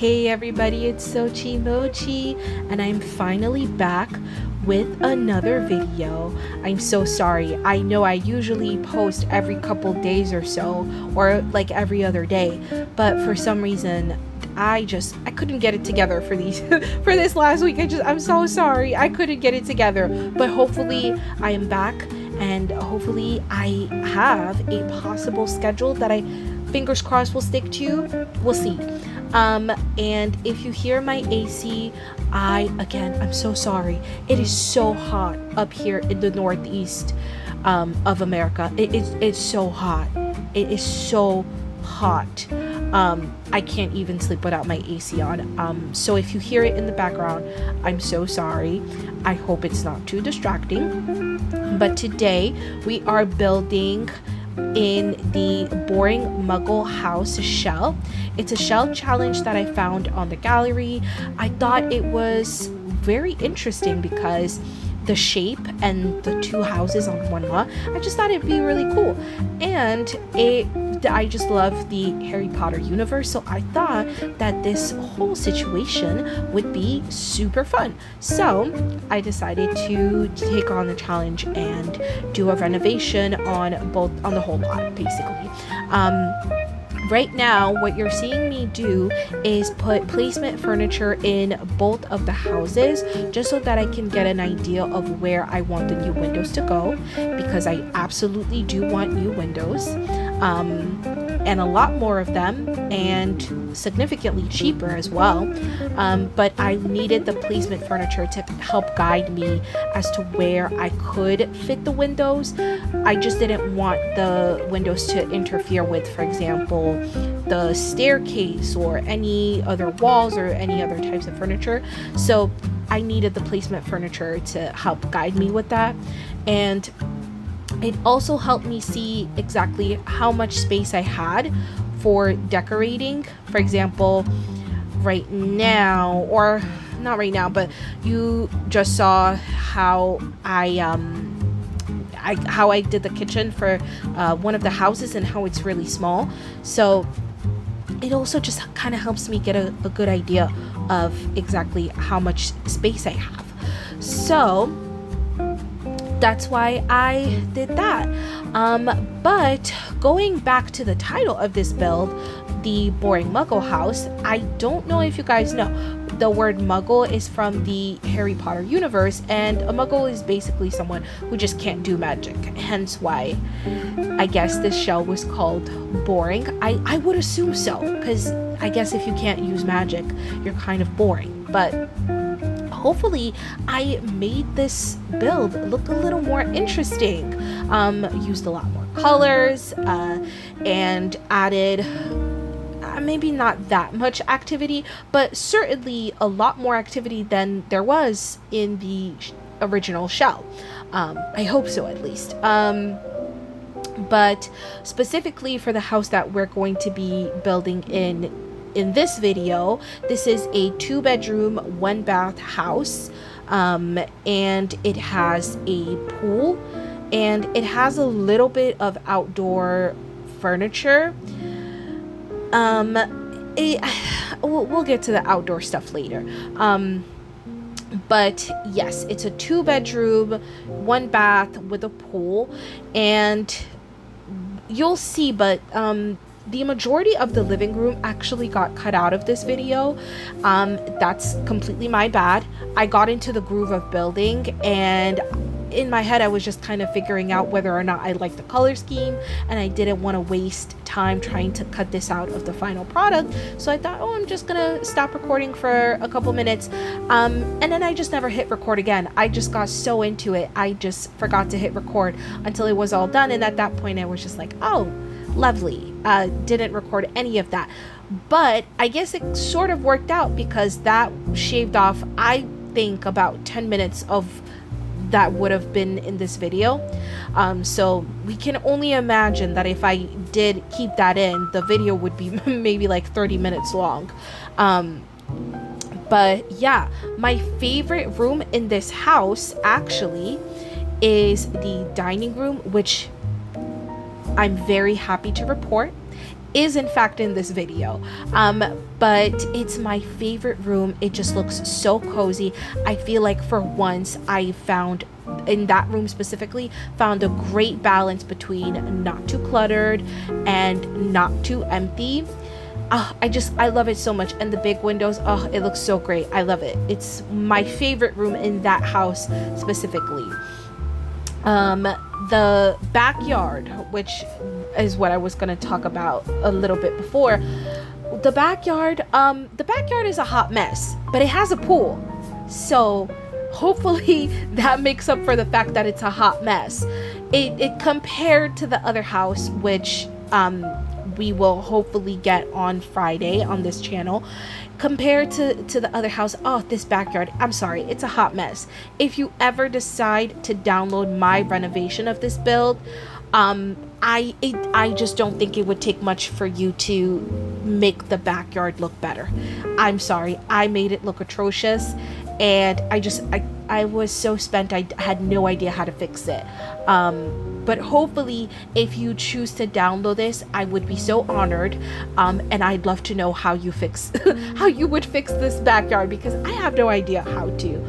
Hey everybody, it's SochiMomochi, and I'm finally back with another video. I'm so sorry. I know I usually post every couple days or so, or like every other day, but for some reason I couldn't get it together for these for this last week. I'm so sorry. I couldn't get it together, but hopefully I am back, and hopefully I have a possible schedule that I fingers crossed will stick to. We'll see. And if you hear my AC, I'm so sorry. It is so hot up here in the northeast of America. It's so hot. It is so hot. I can't even sleep without my AC on. So if you hear it in the background, I'm so sorry. I hope it's not too distracting. But today we are building in the Boring Muggle House shell. It's a shell challenge that I found on the gallery. I thought it was very interesting because the shape and the two houses on one lot, I just thought it'd be really cool. And I just love the Harry Potter universe, so I thought that this whole situation would be super fun. So I decided to take on the challenge and do a renovation on the whole lot, basically. Right now, what you're seeing me do is put placement furniture in both of the houses, just so that I can get an idea of where I want the new windows to go, because I absolutely do want new windows, and a lot more of them, and significantly cheaper as well. But I needed the placement furniture to help guide me as to where I could fit the windows. I just didn't want the windows to interfere with, for example, the staircase or any other walls or any other types of furniture. So I needed the placement furniture to help guide me with that. And it also helped me see exactly how much space I had for decorating. For example, right now, or not right now, but you just saw how how I did the kitchen for one of the houses and how it's really small. So it also just kind of helps me get a good idea of exactly how much space I have. So that's why I did that. But going back to the title of this build, the Boring Muggle House, I don't know if you guys know, the word Muggle is from the Harry Potter universe, and a Muggle is basically someone who just can't do magic. Hence why I guess this shell was called boring. I would assume so, because I guess if you can't use magic, you're kind of boring. But hopefully I made this build look a little more interesting. Used a lot more colors, and added maybe not that much activity, but certainly a lot more activity than there was in the original shell. I hope so, at least. But specifically for the house that we're going to be building in this video, this is a 2-bedroom 1-bath house, and it has a pool, and it has a little bit of outdoor furniture. We'll get to the outdoor stuff later. But yes, it's a 2-bedroom 1-bath with a pool, and you'll see, but the majority of the living room actually got cut out of this video. That's completely my bad. I got into the groove of building, and in my head I was just kind of figuring out whether or not I liked the color scheme, and I didn't want to waste time trying to cut this out of the final product. So I thought, I'm just gonna stop recording for a couple minutes, and then I just never hit record again. I just got so into it, I just forgot to hit record until it was all done, and at that point I was just like, oh, lovely. Didn't record any of that. But I guess it sort of worked out, because that shaved off, I think, about 10 minutes of that would have been in this video. So we can only imagine that if I did keep that in, the video would be maybe like 30 minutes long. But yeah, my favorite room in this house actually is the dining room, which I'm very happy to report is in fact in this video. But it's my favorite room. It just looks so cozy. I feel like for once I found, in that room specifically, found a great balance between not too cluttered and not too empty. I love it so much. And the big windows, it looks so great. I love it. It's my favorite room in that house specifically. The backyard, which is what I was going to talk about a little bit before. The backyard is a hot mess, but it has a pool. So hopefully that makes up for the fact that it's a hot mess. It compared to the other house, which we will hopefully get on Friday on this channel. Compared to the other house, this backyard, I'm sorry, it's a hot mess. If you ever decide to download my renovation of this build, I just don't think it would take much for you to make the backyard look better. I'm sorry, I made it look atrocious, and I was so spent, I had no idea how to fix it. But hopefully, if you choose to download this, I would be so honored, and I'd love to know how you fix how you would fix this backyard, because I have no idea how to.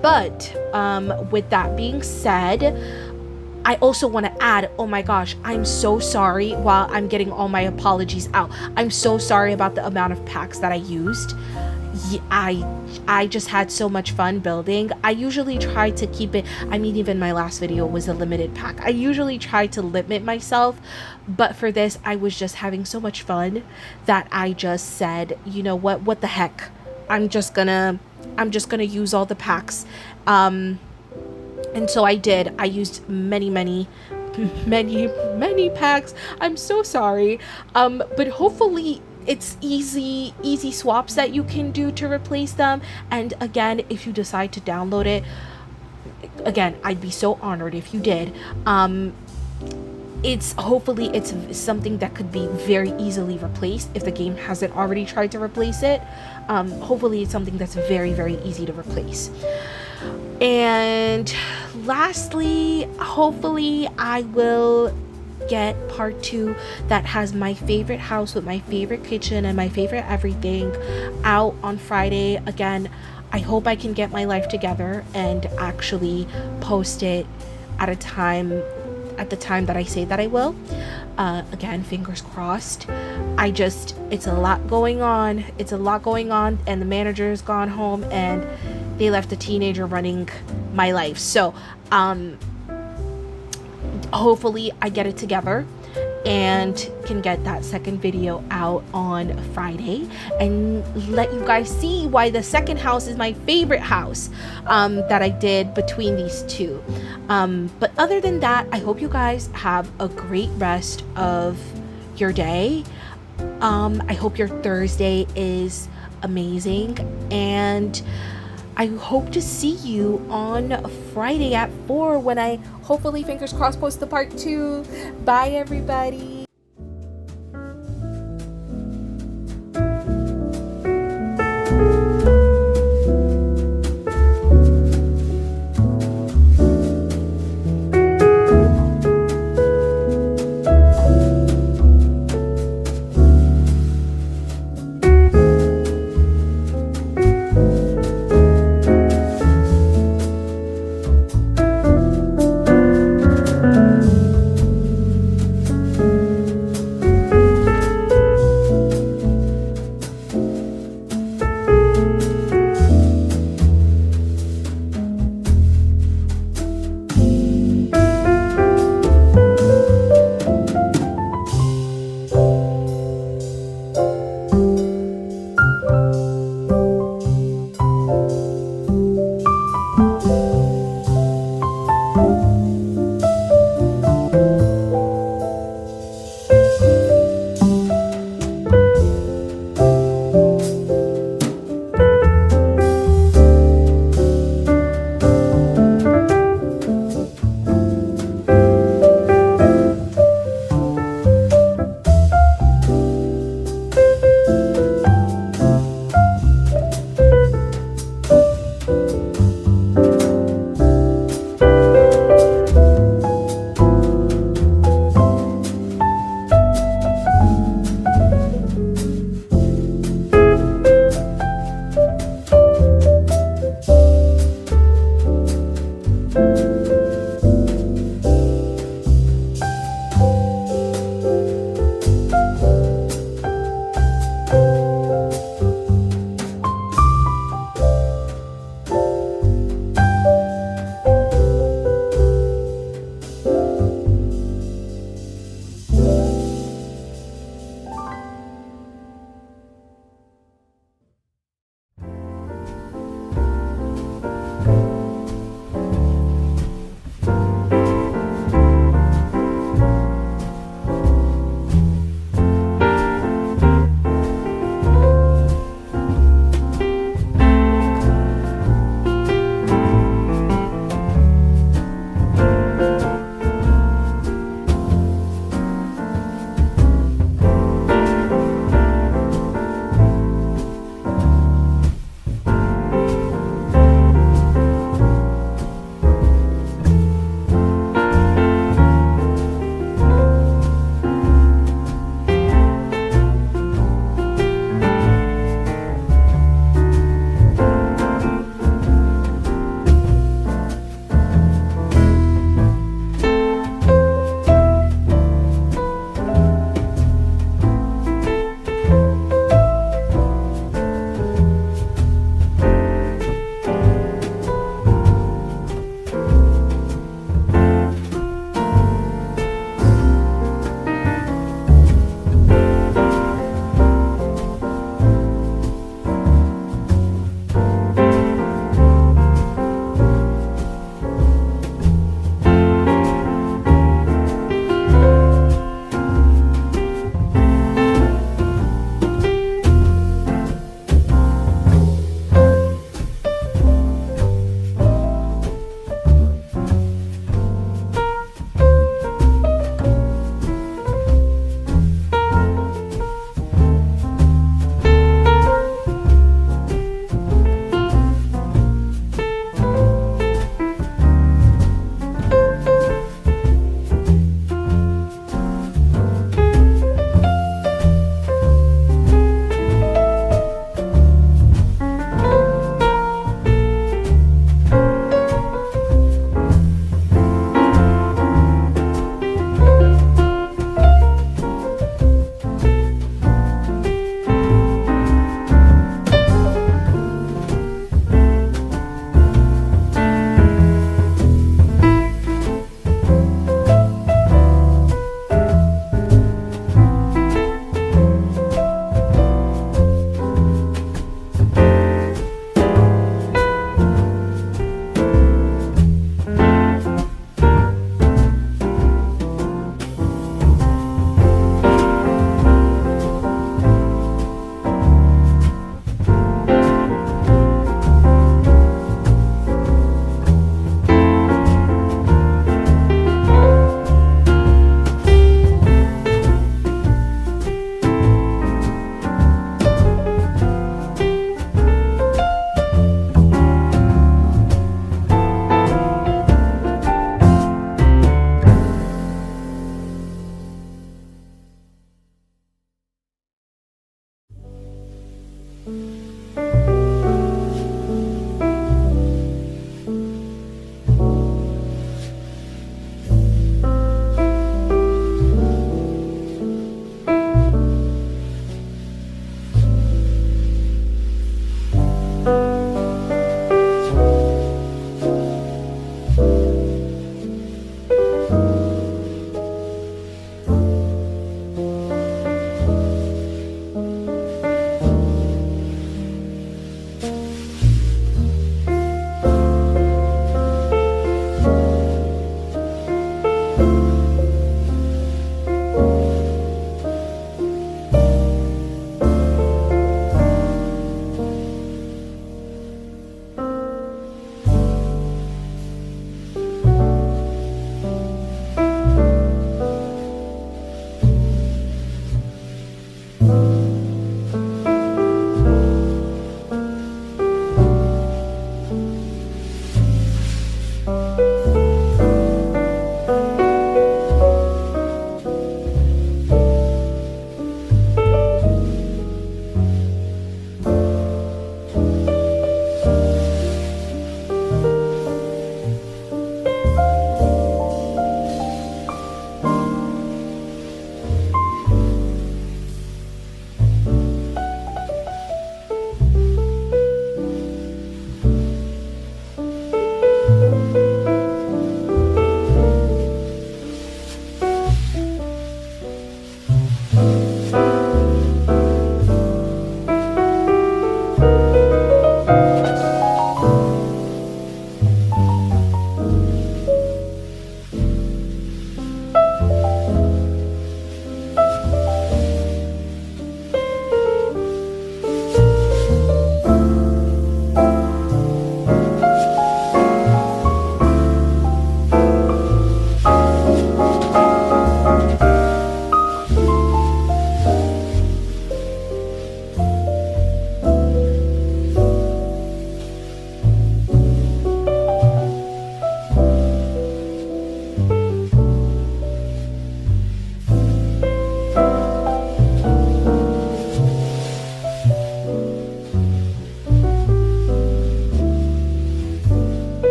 But with that being said, I also want to add, oh my gosh, I'm so sorry. While I'm getting all my apologies out, I'm so sorry about the amount of packs that I used. I just had so much fun building. I usually try to keep it, I mean, even my last video was a limited pack. I usually try to limit myself, but for this, I was just having so much fun that I just said, you know what the heck, I'm just gonna use all the packs. And so I did. I used many packs. I'm so sorry. But hopefully it's easy swaps that you can do to replace them. And again, if you decide to download it, again, I'd be so honored if you did. It's something that could be very easily replaced if the game hasn't already tried to replace it. Hopefully it's something that's very, very easy to replace. And lastly, hopefully I will get part 2 that has my favorite house with my favorite kitchen and my favorite everything out on Friday. Again, I hope I can get my life together and actually post it at the time that I say that I will. Again, fingers crossed. It's a lot going on. And the manager's gone home and they left a teenager running my life. So hopefully I get it together and can get that second video out on Friday and let you guys see why the second house is my favorite house that I did between these two. But other than that, I hope you guys have a great rest of your day. I hope your Thursday is amazing, and I hope to see you on Friday at 4 when I hopefully, fingers crossed, post the part 2. Bye, everybody.